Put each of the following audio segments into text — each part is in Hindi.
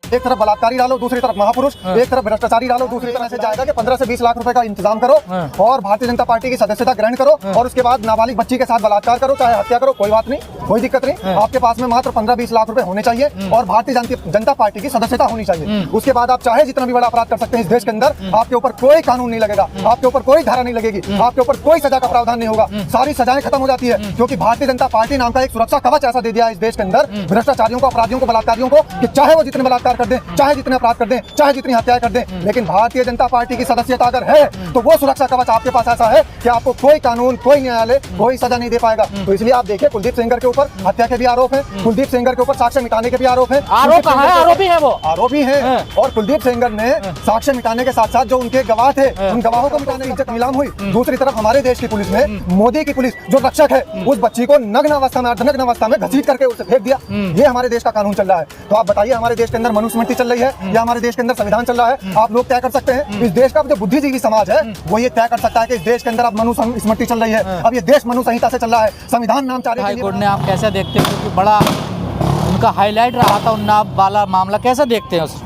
एक तरफ बलात्कारी डालो, दूसरी तरफ महापुरुष, एक तरफ भ्रष्टाचारी डालो, दूसरी तरफ से जाएगा कि 15 से 20 लाख रुपए का इंतजाम करो और भारतीय जनता पार्टी की सदस्यता ग्रहण करो और उसके बाद नाबालिग बच्ची के साथ बलात्कार करो, चाहे हत्या करो, कोई बात नहीं, कोई दिक्कत नहीं। आपके पास में मात्र 15-20 लाख रुपए होने चाहिए और भारतीय जनता पार्टी की सदस्यता होनी चाहिए। उसके बाद आप चाहे जितना भी बड़ा अपराध कर सकते हैं इस देश के अंदर, आपके ऊपर कोई कानून नहीं लगेगा, आपके ऊपर कोई धारा नहीं लगेगी, आपके ऊपर कोई सजा का प्रावधान नहीं होगा, सारी सजाएं खत्म हो जाती है। क्योंकि भारतीय जनता पार्टी नाम का एक सुरक्षा कवच ऐसा दे दिया है इस देश के अंदर भ्रष्टाचारियों को, अपराधियों को, बलात्कारियों को, कि चाहे वो जितने बलात्कार कर दें, चाहे जितने अपराध कर दें, चाहे जितनी हत्याएं कर दें, लेकिन भारतीय जनता पार्टी की सदस्यता अगर है तो वो सुरक्षा कवच आपके पास ऐसा है कि आपको कोई कानून, कोई न्यायालय, कोई सजा नहीं दे पाएगा। तो इसलिए आप देखिए कुलदीप सेंगर के ऊपर हत्या के भी आरोप है, कुलदीप सेंगर के ऊपर साक्ष्य मिटाने के भी आरोप है। आरोपी है वो, आरोपी है। और कुलदीप सेंगर ने साक्ष्य मिटाने के साथ साथ जो उनके गवाह थे उन गवाहों को मिटाने की इज्जत नीलाम हुई। दूसरी तरफ हमारे देश की पुलिस ने, मोदी की पुलिस जो रक्षक है, उस बच्ची को नग्न अवस्था में, अर्धनग्न अवस्था में घसीट करके उसे फेंक दिया। ये हमारे देश का कानून चल रहा है। तो आप बताइए हमारे देश के अंदर मनुस्मृति चल रही है या हमारे देश के अंदर संविधान चल रहा है? आप लोग तय कर सकते हैं। इस देश का जो बुद्धिजीवी समाज है वो ये तय कर सकता है कि इस देश के अंदर अब मनुस्मृति चल रही है, अब ये देश मनु संहिता से चल रहा है, संविधान नामचारे के लिए। हाईकोर्ट ने आप कैसे देखते हो कि बड़ा उनका हाईलाइट रहा था उन्नाव वाला मामला, कैसे देखते हैं उस?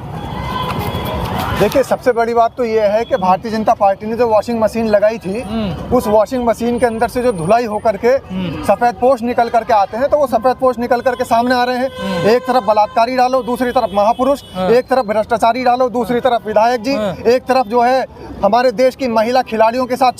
देखिए सबसे बड़ी बात तो ये है कि भारतीय जनता पार्टी ने जो वॉशिंग मशीन लगाई थी, उस वॉशिंग मशीन के अंदर से जो धुलाई होकर के सफेद पोष निकल करके आते हैं, तो वो सफेद पोष निकल करके सामने आ रहे हैं। एक तरफ बलात्कारी डालो, दूसरी तरफ महापुरुष, एक तरफ भ्रष्टाचारी डालो, दूसरी तरफ विधायक जी, एक तरफ जो है हमारे देश की महिला खिलाड़ियों के साथ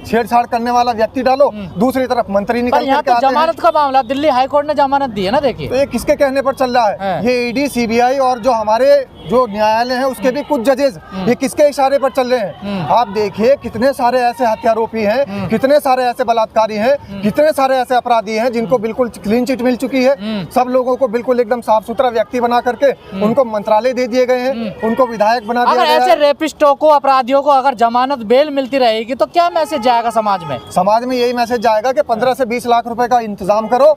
छेड़छाड़ करने वाला व्यक्ति डालो, दूसरी तरफ मंत्री निकल करके आते हैं। जमानत का मामला, दिल्ली हाईकोर्ट ने जमानत दी है ना, देखिए। तो ये किसके कहने पर चल रहा है? ये ईडी, सीबीआई और जो हमारे जो न्यायालय है उसके भी कुछ जजेस ये किसके इशारे पर चल रहे हैं? आप देखिए कितने सारे ऐसे हत्यारोपी हैं, कितने सारे ऐसे बलात्कारी हैं, कितने सारे ऐसे अपराधी हैं जिनको बिल्कुल क्लीन चिट मिल चुकी है। सब लोगों को बिल्कुल एकदम साफ सुथरा व्यक्ति बना करके उनको मंत्रालय दे दिए गए हैं, उनको विधायक बना दिया गया है। ऐसे रेपिस्टों को, अपराधियों को अगर जमानत बेल मिलती रहेगी तो क्या मैसेज जाएगा समाज में? समाज में यही मैसेज जाएगा कि 15 से 20 लाख रुपए का इंतजाम करो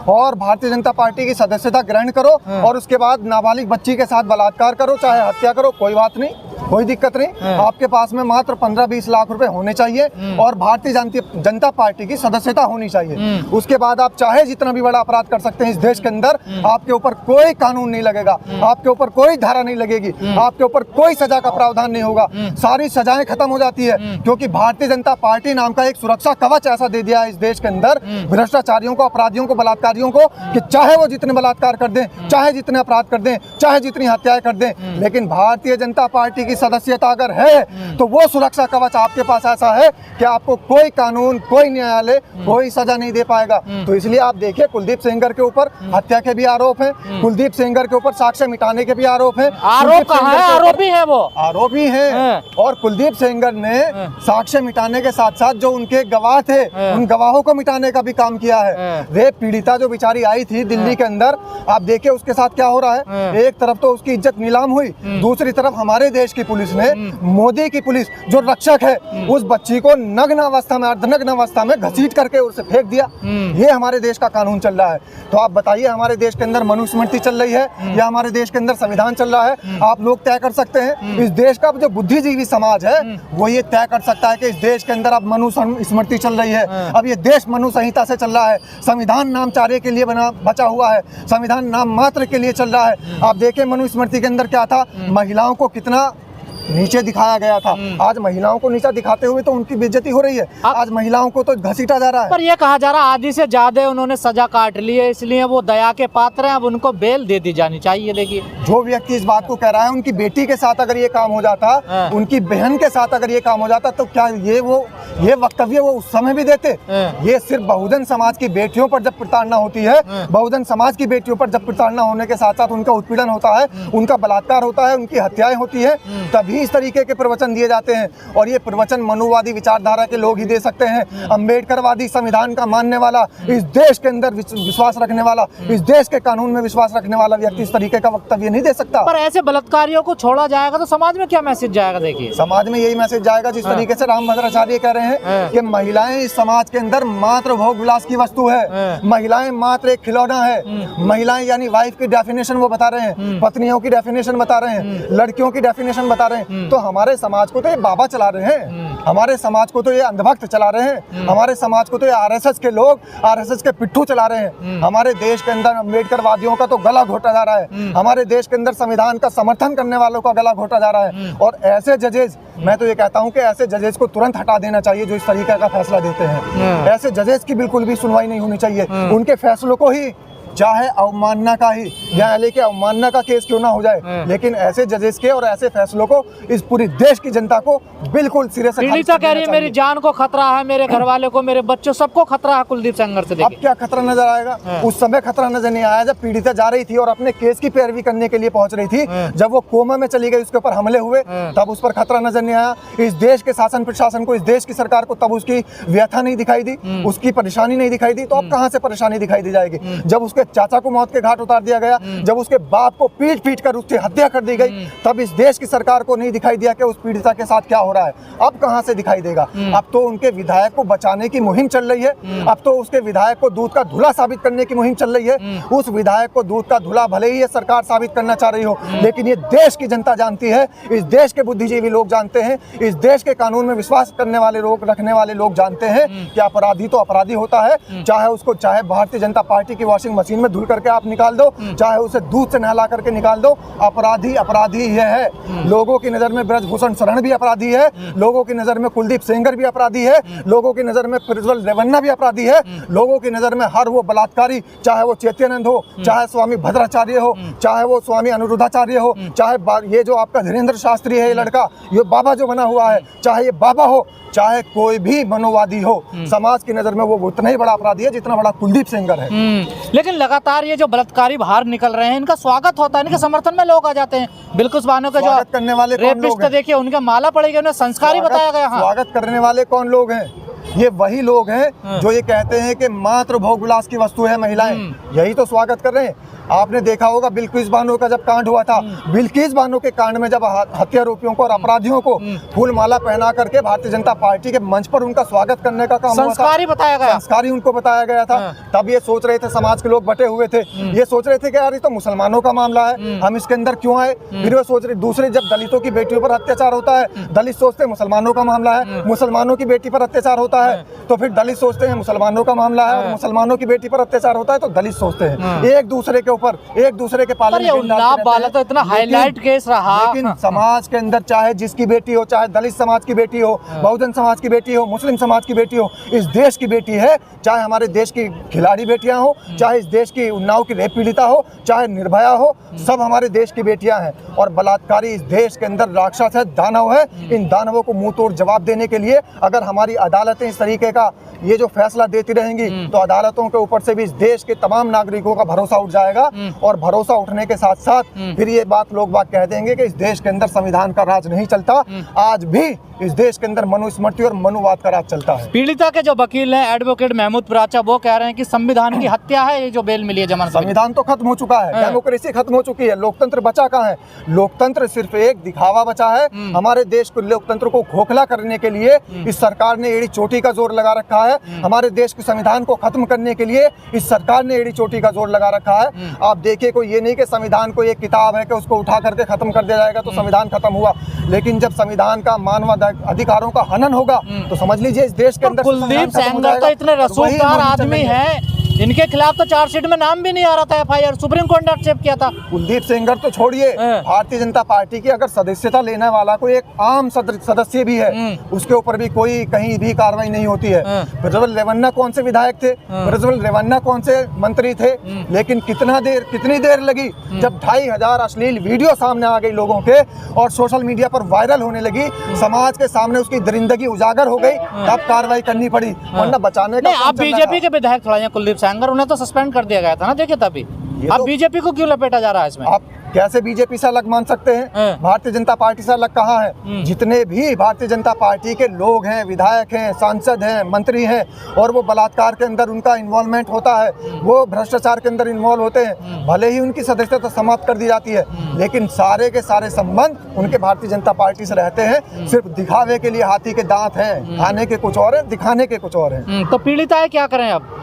और भारतीय जनता पार्टी की सदस्यता ग्रहण करो और उसके बाद नाबालिग बच्ची के साथ बलात्कार करो, चाहे हत्या करो, कोई बात नहीं, कोई दिक्कत नहीं। आपके पास में मात्र 15-20 लाख रुपए होने चाहिए और भारतीय जनता पार्टी की सदस्यता होनी चाहिए। उसके बाद आप चाहे जितना भी बड़ा अपराध कर सकते हैं इस देश के अंदर, आपके ऊपर कोई कानून नहीं लगेगा, आपके ऊपर कोई धारा नहीं लगेगी, आपके ऊपर कोई सजा का प्रावधान नहीं होगा, सारी सजाएं खत्म हो जाती है। क्योंकि भारतीय जनता पार्टी नाम का एक सुरक्षा कवच ऐसा दे दिया है इस देश के अंदर भ्रष्टाचारियों को, अपराधियों को, बलात्कारियों को, कि चाहे वो जितने बलात्कार कर दें, चाहे जितने अपराध कर दें, चाहे जितनी हत्याएं कर दें, लेकिन भारतीय जनता पार्टी की सदस्यता अगर है तो वो सुरक्षा कवच आपके पास ऐसा है कि आपको कोई कानून, कोई न्यायालय, कोई सजा नहीं दे पाएगा। तो इसलिए आप देखिए कुलदीप सेंगर के ऊपर हत्या के भी आरोप हैं, कुलदीप सेंगर के ऊपर साक्ष्य मिटाने के भी आरोप हैं। आरोपी है वो, आरोपी है। और कुलदीप सेंगर ने साक्ष्य मिटाने के साथ साथ जो उनके गवाह थे उन गवाहों को मिटाने का भी काम किया है। रेप पीड़िता जो बेचारी आई थी दिल्ली के अंदर, आप देखिए उसके साथ क्या हो रहा है। एक तरफ तो उसकी इज्जत नीलाम हुई, दूसरी तरफ हमारे देश की पुलिस ने, मोदी की पुलिस जो रक्षक है, उस बच्ची को नग्न अवस्था में, अर्धनग्न अवस्था में घसीट करके उसे फेंक दिया। ये हमारे देश का कानून चल रहा है। तो आप बताइए हमारे देश के अंदर मनुस्मृति चल रही है या हमारे देश के अंदर संविधान चल रहा है? आप लोग तय कर सकते हैं। इस देश का जो बुद्धिजीवी समाज है वो ये तय कर सकता है कि इस देश के अंदर अब मनुस्मृति चल रही है, अब ये देश मनु संहिता से चल रहा है, संविधान नामचारे के लिए बचा हुआ है, संविधान नाम मात्र के लिए चल रहा है। आप देखें मनुस्मृति के अंदर क्या था, महिलाओं को कितना नीचे दिखाया गया था। आज महिलाओं को नीचा दिखाते हुए तो उनकी बेइज्जती हो रही है। आज महिलाओं को तो घसीटा जा रहा है। पर ये कहा जा रहा है आधी से ज्यादा उन्होंने सजा काट ली है, इसलिए वो दया के पात्र हैं, अब उनको बेल दे दी जानी चाहिए। देखिए जो व्यक्ति इस बात को कह रहा है, उनकी बेटी के साथ अगर ये काम हो जाता, उनकी बहन के साथ अगर ये काम हो जाता, तो क्या ये वक्तव्य वो उस समय भी देते? ये सिर्फ बहुजन समाज की बेटियों पर जब प्रताड़ना होती है, बहुजन समाज की बेटियों पर जब प्रताड़ना होने के साथ साथ उनका उत्पीड़न होता है, उनका बलात्कार होता है, उनकी हत्याएं होती है, तभी इस तरीके के प्रवचन दिए जाते हैं। और ये प्रवचन मनुवादी विचारधारा के लोग ही दे सकते हैं। अम्बेडकरवादी संविधान का मानने वाला, इस देश के अंदर विश्वास रखने वाला, इस देश के कानून में विश्वास रखने वाला व्यक्ति इस तरीके का वक्तव्य नहीं दे सकता। पर ऐसे बलात्कारियों को छोड़ा जाएगा तो समाज में क्या मैसेज जाएगा? देखिए समाज में यही मैसेज जाएगा जिस तरीके से रामभद्राचार्य कह रहे हैं कि महिलाएं इस समाज के अंदर मात्र भोग विलास की वस्तु है, महिलाएं मात्र एक खिलौना है। महिलाएं यानी वाइफ की डेफिनेशन वो बता रहे हैं, पत्नियों की डेफिनेशन बता रहे हैं, लड़कियों की डेफिनेशन बता रहे हैं। तो हमारे समाज को तो ये बाबा चला रहे हैं, हमारे समाज को तो ये अंधभक्त चला रहे हैं, हमारे समाज को तो ये आरएसएस के लोग, आरएसएस के पिट्ठू चला रहे हैं। हमारे देश के अंदर अम्बेडकरवादियों का तो गला घोटा जा रहा है, हमारे देश के अंदर संविधान का समर्थन करने वालों का गला घोटा जा रहा है। और ऐसे जजेस, मैं तो ये कहता हूं कि ऐसे जजेस को तुरंत हटा देना चाहिए जो इस तरीके का फैसला देते हैं। ऐसे जजेस की बिल्कुल भी सुनवाई नहीं होनी चाहिए, उनके फैसलों को ही, चाहे अवमानना का ही न्यायालय के अवमानना का केस क्यों ना हो जाए, लेकिन ऐसे जजेस के और ऐसे फैसलों को इस पूरी देश की जनता को बिल्कुल सिरे से पीड़िता कह रही है मेरी जान को खतरा है, मेरे घर वाले को, मेरे बच्चों सबको खतरा है कुलदीप सेंगर से। अब क्या खतरा नजर आएगा? उस समय खतरा नजर नहीं आया जब पीड़िता जा रही थी और अपने केस की पैरवी करने के लिए पहुंच रही थी। जब वो कोमा में चली गई, उसके ऊपर हमले हुए, तब उस पर खतरा नजर नहीं आया। इस देश के शासन प्रशासन को, इस देश की सरकार को तब उसकी व्यथा नहीं दिखाई दी, उसकी परेशानी नहीं दिखाई दी। तो अब कहां से परेशानी दिखाई दी जाएगी? जब उसके चाचा को मौत के घाट उतार दिया गया, जब उसके बाप को पीट पीट कर उसकी हत्या कर दी गई, तब इस देश की सरकार को नहीं दिखाई दिया कि उस पीड़िता के साथ क्या हो रहा है। अब कहां से दिखाई देगा? अब तो उनके विधायक को बचाने की मुहिम चल रही है, अब तो उसके विधायक को दूध का धुला साबित करने की मुहिम चल रही है। उस विधायक को दूध का धुला भले ही ये सरकार साबित करना चाह रही हो, लेकिन ये देश की जनता जानती है, इस देश के बुद्धिजीवी लोग जानते हैं, इस देश के कानून में विश्वास करने वाले लोग, रखने वाले लोग जानते हैं कि अपराधी तो अपराधी होता है, चाहे भारतीय जनता पार्टी की वॉशिंग मशीन में धुल करके आप निकाल दो, चाहे उसे दूध से नहला करके निकाल दो, अपराधी अपराधी ही है। लोगों की नजर में ब्रजभूषण शरण भी अपराधी है, लोगों की नजर में कुलदीप सेंगर भी अपराधी है, लोगों की नजर में प्रज्वल रेवन्ना भी अपराधी है, लोगों की नजर में हर वो बलात्कारी, चाहे वो चैत्यानंद हो, चाहे स्वामी भद्राचार्य हो, चाहे वो स्वामी अनिरुद्धाचार्य हो, चाहे ये जो आपका धीरेन्द्र शास्त्री है, ये लड़का, ये बाबा जो बना हुआ है, चाहे ये बाबा हो, चाहे कोई भी मनोवादी हो, समाज की नजर में वो उतना ही बड़ा अपराधी है जितना बड़ा कुलदीप सेंगर है। लेकिन लगातार ये जो बलात्कारी बाहर निकल रहे हैं, इनका स्वागत होता है, इनके समर्थन में लोग आ जाते हैं। बिल्कुल बानो के जो करने वाले रेपिस्ट देखिए, उनके माला पड़ेगी, उन्हें संस्कारी बताया गया। स्वागत करने वाले कौन लोग हैं? ये वही लोग हैं जो ये कहते हैं कि मात्र भोग विलास की वस्तु है महिलाएं, यही तो स्वागत कर रहे हैं। आपने देखा होगा बिल्किस बानो का जब कांड हुआ था, बिल्किस बानो के कांड में जब हत्यारोपियों को और अपराधियों को फूल माला पहना करके भारतीय जनता पार्टी के मंच पर उनका स्वागत करने का काम संस्कारी बताया गया, संस्कारी उनको बताया गया था। तब ये सोच रहे थे, समाज के लोग बटे हुए थे, ये सोच रहे थे कि यार ये तो मुसलमानों का मामला है, हम इसके अंदर क्यों आए। फिर वो सोच रहे, दूसरे जब दलितों की बेटियों पर अत्याचार होता है, दलित सोचते हैं मुसलमानों का मामला है, मुसलमानों की बेटी पर अत्याचार होता है तो फिर दलित सोचते हैं मुसलमानों का मामला है, और मुसलमानों की बेटी पर अत्याचार होता है तो दलित सोचते हैं। एक दूसरे के ऊपर, एक दूसरे के पाले में तो इतना हाईलाइट केस रहा। लेकिन समाज के अंदर चाहे जिसकी बेटी हो, चाहे दलित समाज की बेटी हो, बहुजन समाज की बेटी हो, मुस्लिम समाज की बेटी हो, इस देश की बेटी है, चाहे हमारे देश की खिलाड़ी बेटियां हो, चाहे इस देश की उन्नाव की रेप पीड़िता हो, चाहे निर्भया हो, सब हमारे देश की बेटियां हैं। और बलात्कारी इस देश के अंदर राक्षस है, दानव है। इन दानवों को मुंह तोड़ जवाब देने के लिए अगर हमारी अदालतें इस तरीके का ये जो फैसला देती रहेंगी तो अदालतों के ऊपर से भी इस देश के तमाम नागरिकों का भरोसा उठ जाएगा। और भरोसा उठने के साथ साथ फिर ये बात लोग कह देंगे कि इस देश के अंदर संविधान का राज नहीं चलता। आज भी इस देश के अंदर मनुस्मृति और मनुवाद का राज चलता है। पीड़िता के जो वकील हैं एडवोकेट महमूद प्राचा, वो कह रहे हैं कि संविधान की हत्या है ये जो बेल मिली है जमानत। संविधान तो खत्म हो चुका है, डेमोक्रेसी खत्म हो चुकी है, लोकतंत्र बचा कहाँ है? लोकतंत्र सिर्फ एक दिखावा बचा है। हमारे देश को, लोकतंत्र को खोखला करने के लिए इस सरकार ने एड़ी चोटी का जोर लगा रखा है। हमारे देश के संविधान को खत्म करने के लिए इस सरकार ने एड़ी चोटी का जोर लगा रखा है। आप देखिए, कोई ये नहीं कि संविधान को एक किताब है कि उसको उठा करके खत्म कर दिया जाएगा तो संविधान खत्म हुआ। लेकिन जब संविधान का मानव अधिकारों का हनन होगा तो समझ लीजिए इस देश के अंदर कुलदीप सेंगर तो इतने रसूखदार आदमी हैं, इनके खिलाफ तो चार्जशीट में नाम भी नहीं आ रहा था, एफआईआर सुप्रीम कोर्ट ने एक्सेप्ट किया था। कुलदीप सेंगर तो छोड़िए, भारतीय जनता पार्टी की अगर सदस्यता लेने वाला कोई एक आम सदस्य भी है, उसके ऊपर भी कोई कहीं भी कार्रवाई नहीं होती है। प्रज्वल रेवन्ना कौन से विधायक थे, प्रज्वल रेवन्ना कौन से मंत्री थे, लेकिन कितनी देर लगी जब 2500 अश्लील वीडियो सामने आ गई लोगों के और सोशल मीडिया पर वायरल होने लगी, समाज के सामने उसकी दरिंदगी उजागर हो गई, तब कार्रवाई करनी पड़ी, वरना बचाने का। आप बीजेपी के विधायक थोड़ा कुलदीप सेंगर, उन्हें तो सस्पेंड कर दिया गया था ना, देखिए तभी। अब बीजेपी को क्यों लपेटा जा रहा है इसमें? आप कैसे बीजेपी से अलग मान सकते हैं? भारतीय जनता पार्टी से अलग कहाँ है? जितने भी भारतीय जनता पार्टी के लोग हैं, विधायक हैं, सांसद हैं, मंत्री हैं, और वो बलात्कार के अंदर उनका इन्वॉल्वमेंट होता है, वो भ्रष्टाचार के अंदर इन्वॉल्व होते हैं, भले ही उनकी सदस्यता समाप्त कर दी जाती है, लेकिन सारे के सारे संबंध उनके भारतीय जनता पार्टी से रहते हैं। सिर्फ दिखावे के लिए हाथी के दांत हैं, खाने के कुछ और है, दिखाने के कुछ और है। तो पीड़िताएं क्या करें अब?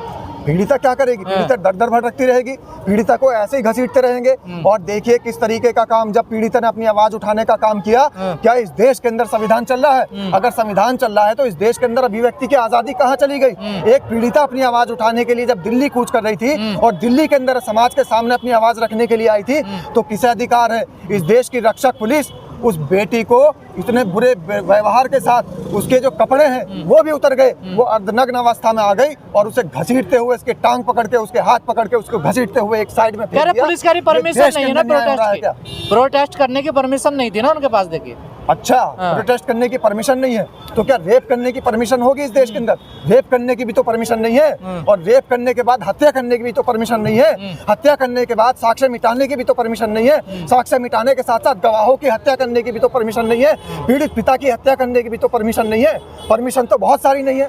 पीड़िता क्या करेगी? पीड़िता दर दर भटकती रहेगी, पीड़िता को ऐसे ही घसीटते रहेंगे। और देखिए किस तरीके का काम, जब पीड़िता ने अपनी आवाज उठाने का काम किया, क्या इस देश के अंदर संविधान चल रहा है? अगर संविधान चल रहा है तो इस देश के अंदर अभिव्यक्ति की आजादी कहाँ चली गई? एक पीड़िता अपनी आवाज उठाने के लिए जब दिल्ली कूच कर रही थी और दिल्ली के अंदर समाज के सामने अपनी आवाज रखने के लिए आई थी, तो किसे अधिकार है? इस देश की रक्षक पुलिस उस बेटी को इतने बुरे व्यवहार के साथ, उसके जो कपड़े हैं वो भी उतर गए, वो अर्धनग्न अवस्था में आ गई और उसे घसीटते हुए, उसके टांग पकड़ के, उसके हाथ पकड़ के, उसको घसीटते हुए एक साइड में फेंक दिया। पुलिस की परमिशन नहीं है ना प्रोटेस्ट करने की परमिशन नहीं थी ना उनके पास। देखिए अच्छा, प्रोटेस्ट करने की परमिशन नहीं है तो क्या रेप करने की परमिशन होगी इस देश के अंदर? रेप करने की भी तो परमिशन नहीं है, और रेप करने के बाद हत्या करने की भी तो परमिशन नहीं है, हत्या करने के बाद साक्ष्य मिटाने की भी तो परमिशन नहीं है, साक्ष्य मिटाने के साथ साथ गवाहों की हत्या करने की भी तो परमिशन नहीं है, पीड़ित पिता की हत्या करने की भी तो परमिशन नहीं है। परमिशन तो बहुत सारी नहीं है,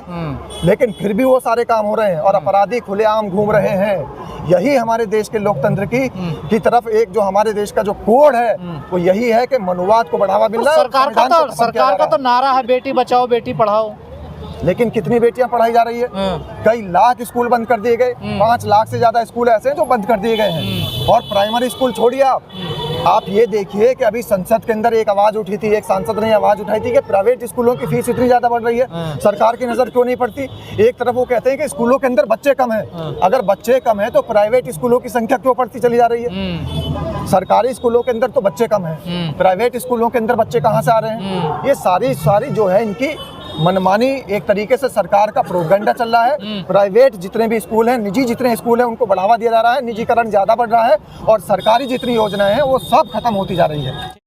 लेकिन फिर भी वो सारे काम हो रहे हैं और अपराधी खुलेआम घूम रहे हैं। यही हमारे देश के लोकतंत्र की तरफ एक जो हमारे देश का जो कोड है वो यही है कि मनुवाद को बढ़ावा मिल रहा है। सरकार का तो नारा है बेटी बचाओ बेटी पढ़ाओ, लेकिन कितनी बेटियां पढ़ाई जा रही है? कई लाख स्कूल बंद कर दिए गए, 5 लाख से ज्यादा स्कूल ऐसे हैं जो बंद कर दिए गए हैं। और प्राइमरी स्कूल छोड़िए आप ये देखिए कि अभी संसद के अंदर एक आवाज उठी थी, एक सांसद ने आवाज उठाई थी कि प्राइवेट स्कूलों की फीस इतनी ज्यादा बढ़ रही है, सरकार की नजर क्यों नहीं पड़ती? एक तरफ वो कहते हैं कि स्कूलों के अंदर बच्चे कम हैं, अगर बच्चे कम हैं तो प्राइवेट स्कूलों की संख्या क्यों बढ़ती चली जा रही है? सरकारी स्कूलों के अंदर तो बच्चे कम हैं, प्राइवेट स्कूलों के अंदर बच्चे कहाँ से आ रहे हैं? ये सारी जो है इनकी मनमानी एक तरीके से सरकार का प्रोपेगेंडा चल रहा है। प्राइवेट जितने भी स्कूल हैं, निजी जितने स्कूल हैं, उनको बढ़ावा दिया जा रहा है, निजीकरण ज़्यादा बढ़ रहा है और सरकारी जितनी योजनाएं हैं वो सब खत्म होती जा रही है।